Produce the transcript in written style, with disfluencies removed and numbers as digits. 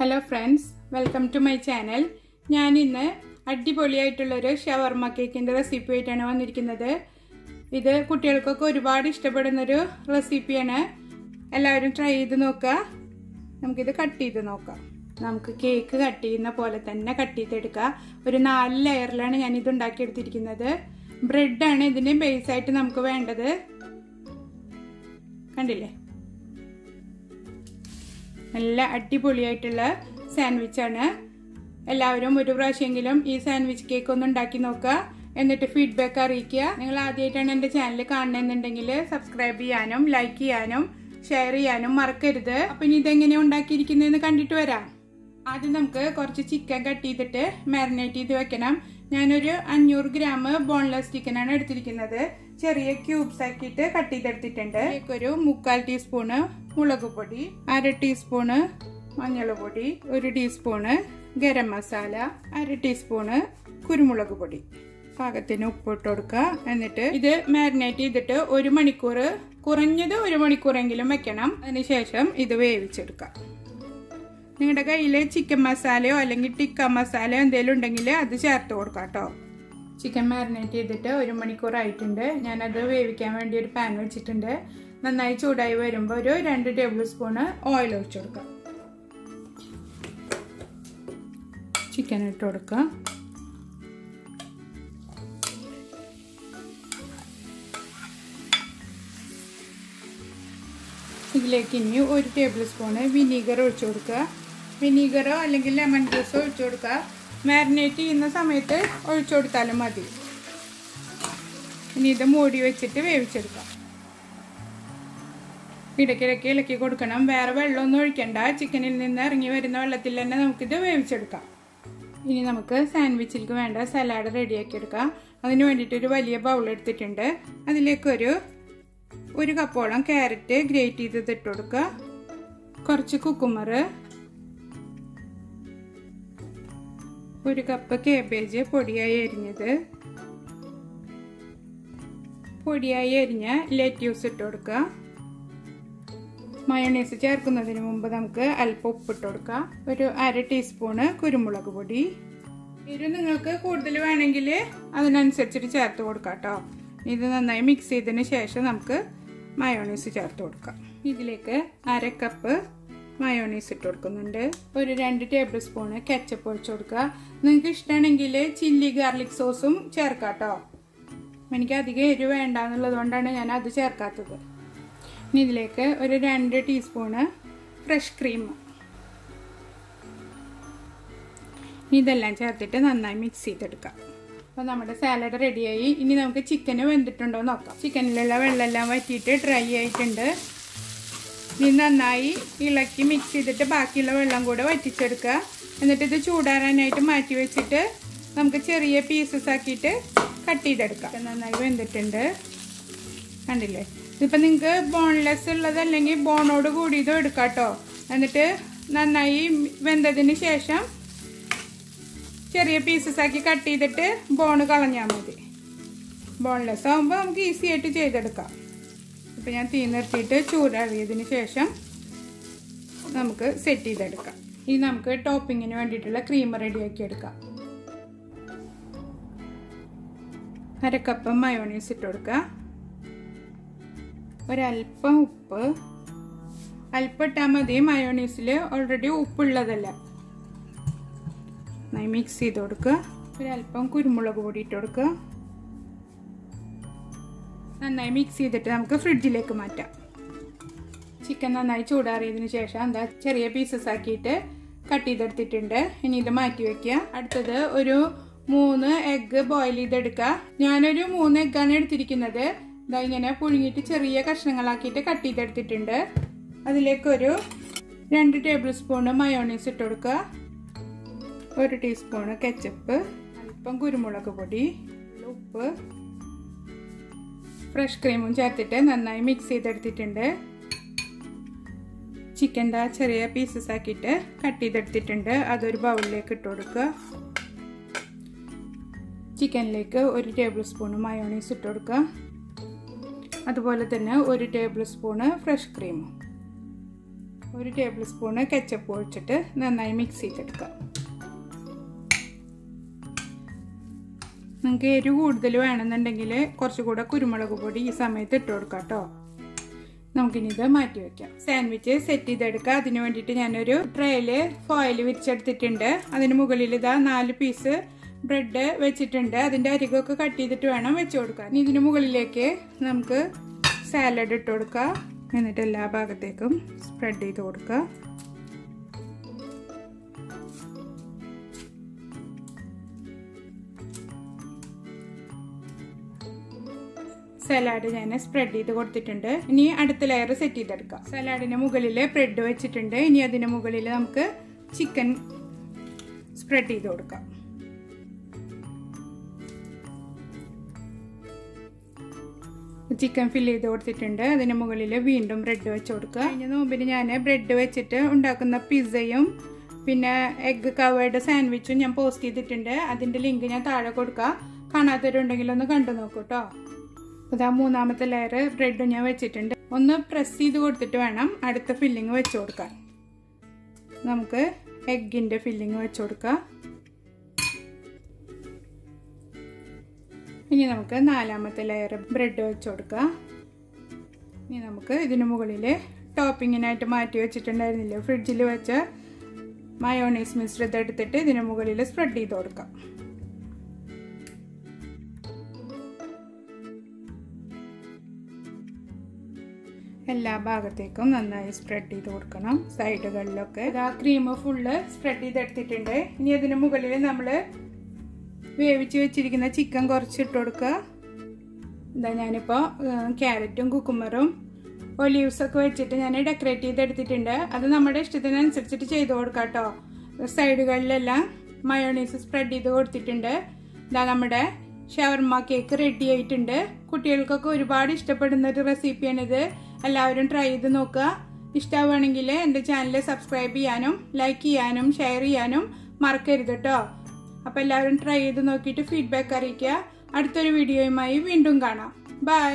Hello friends, welcome to my channel. ഞാൻ ഇന്ന് അടിപൊളിയായിട്ടുള്ള ഒരു ഷവർമ കേക്കിന്റെ റെസിപ്പി ആയിട്ടാണ് വന്നിരിക്കുന്നത്. ഇത് കുട്ടികൾക്കൊക്കെ ഒരുപാട് ഇഷ്ടപ്പെടുന്ന ഒരു റെസിപ്പിയാണ്. എല്ലാവരും ട്രൈ ചെയ്ത് നോക്കുക. നമുക്ക് ഇത് കട്ട് ചെയ്ത് നോക്കാം. നമുക്ക് കേക്ക് കട്ട് ചെയ്യുന്ന പോലെ തന്നെ കട്ട് ചെയ്തെടുക്കാം. ഒരു 4 ലെയറിലാണ് ഞാൻ ഇത് ഉണ്ടാക്കി എടുത്തിരിക്കുന്നത്. ബ്രെഡ് ആണ് ഇതിന്റെ ബേസ് ആയിട്ട് നമുക്ക് വേണ്ടത്. കണ്ടില്ലേ? നല്ല അടിപൊളിയായിട്ടുള്ള സാൻഡ്വിച്ച് ആണ്. എല്ലാവരും ഒരു പ്രാവശ്യമെങ്കിലും ഈ സാൻഡ്വിച്ച് കേക്ക് ഒന്ന് ഉണ്ടാക്കി നോക്കുക. എന്നിട്ട് ഫീഡ്ബാക്ക് അറിയിക്കുക. നിങ്ങൾ ആദ്യമായിട്ടാണ് എൻ്റെ ചാനൽ കാണുന്നുണ്ടെങ്കിൽ സബ്സ്ക്രൈബ് ചെയ്യാനും ലൈക്ക് ചെയ്യാനും ഷെയർ ചെയ്യാനും മറക്കരുത്. അപ്പം ഇനി ഇതെങ്ങനെയാണ് ഉണ്ടാക്കിയിരിക്കുന്നതെന്ന് കണ്ടിട്ട് വരാം. ആദ്യം നമുക്ക് കുറച്ച് ചിക്കൻ കട്ട് ചെയ്തിട്ട് മാരിനേറ്റ് ചെയ്ത് വെക്കണം. ഞാനൊരു 500 ഗ്രാം ബോൺലെസ് ചിക്കനാണ് എടുത്തിരിക്കുന്നത്. ചെറിയ ക്യൂബ്സ് ആക്കിയിട്ട് കട്ട് ചെയ്തെടുത്തിട്ടുണ്ട്. ഒരു 3/4 ടീസ്പൂണ് മുളക് പൊടി, 1/2 ടീസ്പൂണ് മഞ്ഞൾപ്പൊടി, 1 ടീസ്പൂണ് ഗരം മസാല, 1/2 ടീസ്പൂണ് കുരുമുളക് പൊടി, പാകത്തിന് ഉപ്പ് ഇട്ട് കൊടുക്കുക. എന്നിട്ട് ഇത് മാരിനേറ്റ് ചെയ്തിട്ട് 1 മണിക്കൂർ, കുറഞ്ഞത് 1 മണിക്കൂറെങ്കിലും വെക്കണം. അതിനുശേഷം ഇത് വേവിച്ചെടുക്കാം. നിങ്ങളുടെ കയ്യിൽ ചിക്കൻ മസാലയോ അല്ലെങ്കിൽ ടിക്ക മസാലയോ എന്തെങ്കിലും ഉണ്ടെങ്കിൽ അത് ചേർത്ത് കൊടുക്കാം കേട്ടോ. ചിക്കൻ മാരിനേറ്റ് ചെയ്തിട്ട് 1 മണിക്കൂർ ആയിട്ടുണ്ട്. ഞാനത് വേവിക്കാൻ വേണ്ടി ഒരു പാൻ വെച്ചിട്ടുണ്ട്. നന്നായി ചൂടായി വരുമ്പോൾ ഒരു 2 ടേബിൾ സ്പൂണ് ഓയിൽ ഒഴിച്ചു കൊടുക്കാം. ചിക്കൻ ഇട്ട് കൊടുക്കാം. ഇതിലേക്ക് ഇനി 1 ടേബിൾ സ്പൂണ് വിനീഗർ ഒഴിച്ചു കൊടുക്കുക. വിനീഗറോ അല്ലെങ്കിൽ ലെമൺ ജ്യൂസോ ഒഴിച്ചു കൊടുക്കുക. മാരിനേറ്റ് ചെയ്യുന്ന സമയത്ത് ഒഴിച്ചു കൊടുത്താലും മതി. ഇനി ഇത് മൂടി വെച്ചിട്ട് വേവിച്ചെടുക്കാം. ഇടയ്ക്കിടയ്ക്ക് ഇളക്കി കൊടുക്കണം. വേറെ വെള്ളമൊന്നും ഒഴിക്കണ്ട. ചിക്കനിൽ നിന്ന് ഇറങ്ങി വരുന്ന വെള്ളത്തിൽ തന്നെ നമുക്കിത് വേവിച്ചെടുക്കാം. ഇനി നമുക്ക് സാൻഡ്വിച്ചിലേക്ക് വേണ്ട സലാഡ് റെഡിയാക്കി എടുക്കാം. അതിന് വേണ്ടിയിട്ട് ഒരു വലിയ ബൗൾ എടുത്തിട്ടുണ്ട്. അതിലേക്ക് ഒരു കപ്പോളം ക്യാരറ്റ് ഗ്രേറ്റ് ചെയ്ത് ഇട്ട് കൊടുക്കുക. കുറച്ച് കുക്കുമ്പർ, 1 കപ്പ് കേബേജ് പൊടിയായി അരിഞ്ഞത്, പൊടിയായി അരിഞ്ഞ ലെറ്റ്യൂസ് ഇട്ട് കൊടുക്കുക. മയോണൈസ് ചേർക്കുന്നതിന് മുമ്പ് നമുക്ക് അല്പം ഉപ്പിട്ട് കൊടുക്കാം. ഒരു 1/2 ടീസ്പൂണ് കുരുമുളക് പൊടി. ഇത് നിങ്ങൾക്ക് കൂടുതൽ വേണമെങ്കിൽ അതിനനുസരിച്ചിട്ട് ചേർത്ത് കൊടുക്കാം കേട്ടോ. ഇത് നന്നായി മിക്സ് ചെയ്തതിന് ശേഷം നമുക്ക് മയോണൈസ് ചേർത്ത് കൊടുക്കാം. ഇതിലേക്ക് 1/2 കപ്പ് മയോണൈസ് ഇട്ട് കൊടുക്കുന്നുണ്ട്. ഒരു 2 ടേബിൾ സ്പൂണ് കെച്ചപ്പ് ഒഴിച്ചു കൊടുക്കുക. നിങ്ങൾക്ക് ഇഷ്ടമാണെങ്കിൽ ചില്ലി ഗാർലിക് സോസും ചേർക്കാം കേട്ടോ. എനിക്ക് അധികം എരിവ് വേണ്ട എന്നുള്ളത് കൊണ്ടാണ് ഞാൻ അത് ചേർക്കാത്തത്. ഇനി ഇതിലേക്ക് ഒരു 2 ടീസ്പൂണ് ഫ്രഷ് ക്രീം. ഇതെല്ലാം ചേർത്തിട്ട് നന്നായി മിക്സ് ചെയ്തെടുക്കാം. അപ്പോൾ നമ്മുടെ സാലഡ് റെഡിയായി. ഇനി നമുക്ക് ചിക്കന് വെന്തിട്ടുണ്ടോ എന്ന് നോക്കാം. ചിക്കനിലുള്ള വെള്ളമെല്ലാം വറ്റിയിട്ട് ഡ്രൈ ആയിട്ടുണ്ട്. ഇനി നന്നായി ഇളക്കി മിക്സ് ചെയ്തിട്ട് ബാക്കിയുള്ള വെള്ളം കൂടെ വറ്റിച്ചെടുക്കുക. എന്നിട്ട് ഇത് ചൂടാറാനായിട്ട് മാറ്റി വെച്ചിട്ട് നമുക്ക് ചെറിയ പീസസ് ആക്കിയിട്ട് കട്ട് ചെയ്തെടുക്കാം. നന്നായി വെന്തിട്ടുണ്ട്. കണ്ടില്ലേ? ഇതിപ്പോൾ നിങ്ങൾക്ക് ബോൺലെസ് ഉള്ളതല്ലെങ്കിൽ ബോണോട് കൂടിയതും എടുക്കാം കേട്ടോ. എന്നിട്ട് നന്നായി വെന്തതിന് ശേഷം ചെറിയ പീസസ് ആക്കി കട്ട് ചെയ്തിട്ട് ബോണ് കളഞ്ഞാൽ മതി. ബോൺലെസ് ആകുമ്പോൾ നമുക്ക് ഈസി ആയിട്ട് ചെയ്തെടുക്കാം. ഇപ്പം ഞാൻ തീ നിർത്തിയിട്ട് ചൂടാറിയതിന് ശേഷം നമുക്ക് സെറ്റ് ചെയ്തെടുക്കാം. ഇനി നമുക്ക് ടോപ്പിങ്ങിന് വേണ്ടിയിട്ടുള്ള ക്രീം റെഡിയാക്കി എടുക്കാം. 1/2 കപ്പ് മയോണൈസ് ഇട്ട് കൊടുക്കുക. ഒരല്പം ഉപ്പ്, അല്പം ഇട്ടാൽ മതി. മയോണൈസിൽ ഓൾറെഡി ഉപ്പുള്ളതല്ല. നന്നായി മിക്സ് ചെയ്ത് കൊടുക്കുക. ഒരല്പം കുരുമുളക് പൊടി ഇട്ട് കൊടുക്കുക. നന്നായി മിക്സ് ചെയ്തിട്ട് നമുക്ക് ഫ്രിഡ്ജിലേക്ക് മാറ്റാം. ചിക്കൻ നന്നായി ചൂടാറിയതിന് ശേഷം എന്താ ചെറിയ പീസസ് ആക്കിയിട്ട് കട്ട് ചെയ്തെടുത്തിട്ടുണ്ട്. ഇനി ഇത് മാറ്റി വെക്കുക. അടുത്തത് ഒരു 3 എഗ്ഗ് ബോയിൽ ചെയ്തെടുക്കുക. ഞാനൊരു 3 എഗ്ഗാണ് എടുത്തിരിക്കുന്നത്. ഇതാ ഇങ്ങനെ പുഴുങ്ങിയിട്ട് ചെറിയ കഷ്ണങ്ങളാക്കിയിട്ട് കട്ട് ചെയ്തെടുത്തിട്ടുണ്ട്. അതിലേക്കൊരു 2 ടേബിൾ സ്പൂണ് മയോണൈസ് ഇട്ട് കൊടുക്കുക. 1 ടീസ്പൂണ് കെച്ചപ്പ്, അല്പം കുരുമുളക് പൊടി, ഉപ്പ്, ഫ്രഷ് ക്രീമും ചേർത്തിട്ട് നന്നായി മിക്സ് ചെയ്തെടുത്തിട്ടുണ്ട്. ചിക്കൻ ചെറിയ പീസസ് ആക്കിയിട്ട് കട്ട് ചെയ്തെടുത്തിട്ടുണ്ട്. അതൊരു ബൗളിലേക്ക് ഇട്ട് കൊടുക്കുക. ചിക്കനിലേക്ക് 1 ടേബിൾ സ്പൂണ് മയോണൈസ് ഇട്ട് കൊടുക്കുക. അതുപോലെ തന്നെ 1 ടേബിൾ സ്പൂണ് ഫ്രഷ് ക്രീമും. 1 ടേബിൾ സ്പൂൺ കെച്ചപ്പ് ഒഴിച്ചിട്ട് നന്നായി മിക്സ് ചെയ്തെടുക്കാം. നിങ്ങൾക്ക് എരിവ് കൂടുതൽ വേണമെന്നുണ്ടെങ്കിൽ കുറച്ചുകൂടെ കുരുമുളക് പൊടി ഈ സമയത്ത് ഇട്ട് കൊടുക്കാം കേട്ടോ. നമുക്കിനി ഇത് മാറ്റി വെക്കാം. സാൻഡ്വിച്ച് സെറ്റ് ചെയ്തെടുക്കാം. അതിന് വേണ്ടിയിട്ട് ഞാനൊരു ട്രേയിൽ ഫോയിൽ വിരിച്ചെടുത്തിട്ടുണ്ട്. അതിന് മുകളിൽ ഇതാ 4 പീസ് ബ്രെഡ് വെച്ചിട്ടുണ്ട്. അതിൻ്റെ അരികൊക്കെ കട്ട് ചെയ്തിട്ട് വേണം വെച്ച് കൊടുക്കാൻ. ഇനി ഇതിന് മുകളിലേക്ക് നമുക്ക് സാലഡ് ഇട്ട് കൊടുക്കാം. എന്നിട്ട് എല്ലാ ഭാഗത്തേക്കും സ്പ്രെഡ് ചെയ്ത് കൊടുക്കുക. സലാഡ് ഞാൻ സ്പ്രെഡ് ചെയ്ത് കൊടുത്തിട്ടുണ്ട്. ഇനി അടുത്ത ലെയർ സെറ്റ് ചെയ്തെടുക്കാം. സലാഡിന് മുകളിൽ ബ്രെഡ് വെച്ചിട്ടുണ്ട്. ഇനി അതിന് മുകളിൽ നമുക്ക് ചിക്കൻ സ്പ്രെഡ് ചെയ്ത് കൊടുക്കാം. ചിക്കൻ ഫില്ല് ചെയ്ത് കൊടുത്തിട്ടുണ്ട്. അതിന് മുകളിൽ വീണ്ടും ബ്രെഡ് വെച്ച് കൊടുക്കുക. കഴിഞ്ഞ നോമ്പിന് ഞാൻ ബ്രെഡ് വെച്ചിട്ട് ഉണ്ടാക്കുന്ന പിസ്സയും പിന്നെ എഗ് കവേർഡ് സാൻഡ്വിച്ചും ഞാൻ പോസ്റ്റ് ചെയ്തിട്ടുണ്ട്. അതിൻ്റെ ലിങ്ക് ഞാൻ താഴെ കൊടുക്കാം. കാണാത്തവരുണ്ടെങ്കിൽ ഒന്ന് കണ്ടു നോക്കൂ കേട്ടോ. അതാ മൂന്നാമത്തെ ലെയർ ബ്രെഡ് ഞാൻ വെച്ചിട്ടുണ്ട്. ഒന്ന് പ്രസ് ചെയ്ത് കൊടുത്തിട്ട് വേണം അടുത്ത ഫില്ലിങ് വെച്ച് കൊടുക്കാൻ. നമുക്ക് എഗ്ഗിൻ്റെ ഫില്ലിങ് വെച്ച് കൊടുക്കാം. ഇനി നമുക്ക് നാലാമത്തെ ലെയർ ബ്രെഡ് വെച്ച് കൊടുക്കാം. ഇനി നമുക്ക് ഇതിന് മുകളിൽ ടോപ്പിങ്ങിനായിട്ട് മാറ്റി വെച്ചിട്ടുണ്ടായിരുന്നില്ല ഫ്രിഡ്ജിൽ വെച്ച മയോണൈസ് മിശ്രിതം എടുത്തിട്ട് ഇതിന് മുകളിൽ സ്പ്രെഡ് ചെയ്ത് കൊടുക്കാം. എല്ലാ ഭാഗത്തേക്കും നന്നായി സ്പ്രെഡ് ചെയ്ത് കൊടുക്കണം. സൈഡുകളിലൊക്കെ ഇതാ ക്രീം ഫുള്ള് സ്പ്രെഡ് ചെയ്തെടുത്തിട്ടുണ്ട്. ഇനി അതിന് മുകളിൽ നമ്മൾ വേവിച്ച് വെച്ചിരിക്കുന്ന ചിക്കൻ കുറച്ചിട്ട് കൊടുക്കുക. ഇതാ ഞാനിപ്പോൾ ക്യാരറ്റും കുക്കുമ്പറും ഒലീവ്സൊക്കെ വെച്ചിട്ട് ഞാൻ ഡെക്കറേറ്റ് ചെയ്തെടുത്തിട്ടുണ്ട്. അത് നമ്മുടെ ഇഷ്ടത്തിനനുസരിച്ചിട്ട് ചെയ്ത് കൊടുക്കാം കേട്ടോ. സൈഡുകളിലെല്ലാം മയോണൈസ് സ്പ്രെഡ് ചെയ്ത് കൊടുത്തിട്ടുണ്ട്. ഇതാ നമ്മുടെ ഷവർമ കേക്ക് റെഡി ആയിട്ടുണ്ട്. കുട്ടികൾക്കൊക്കെ ഒരുപാട് ഇഷ്ടപ്പെടുന്ന ഒരു റെസിപ്പിയാണിത്. എല്ലാവരും ട്രൈ ചെയ്ത് നോക്കുക. ഇഷ്ടമാവുകയാണെങ്കിൽ എൻ്റെ ചാനൽ സബ്സ്ക്രൈബ് ചെയ്യാനും ലൈക്ക് ചെയ്യാനും ഷെയർ ചെയ്യാനും മറക്കരുത് കേട്ടോ. അപ്പോൾ എല്ലാവരും ട്രൈ ചെയ്ത് നോക്കിയിട്ട് ഫീഡ്ബാക്ക് അറിയിക്കുക. അടുത്തൊരു വീഡിയോയുമായി വീണ്ടും കാണാം. ബൈ.